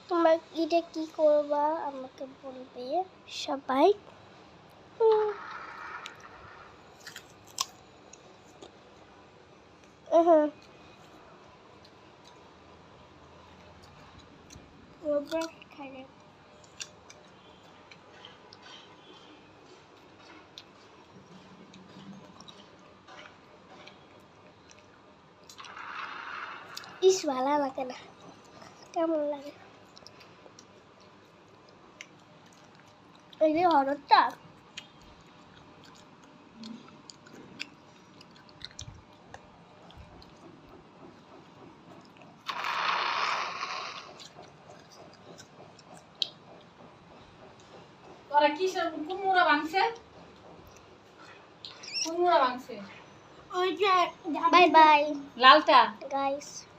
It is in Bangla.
তোমরা এটা কি করবা আমাকে বলবে সবাই। খাই ইস ভালো লাগে না, কেমন লাগে এই যে হররটা। ওরা কিসের কুমড়া ভাঙছে? কুমড়া ভাঙছে ওই যে বাই বাই লালটা গাইস।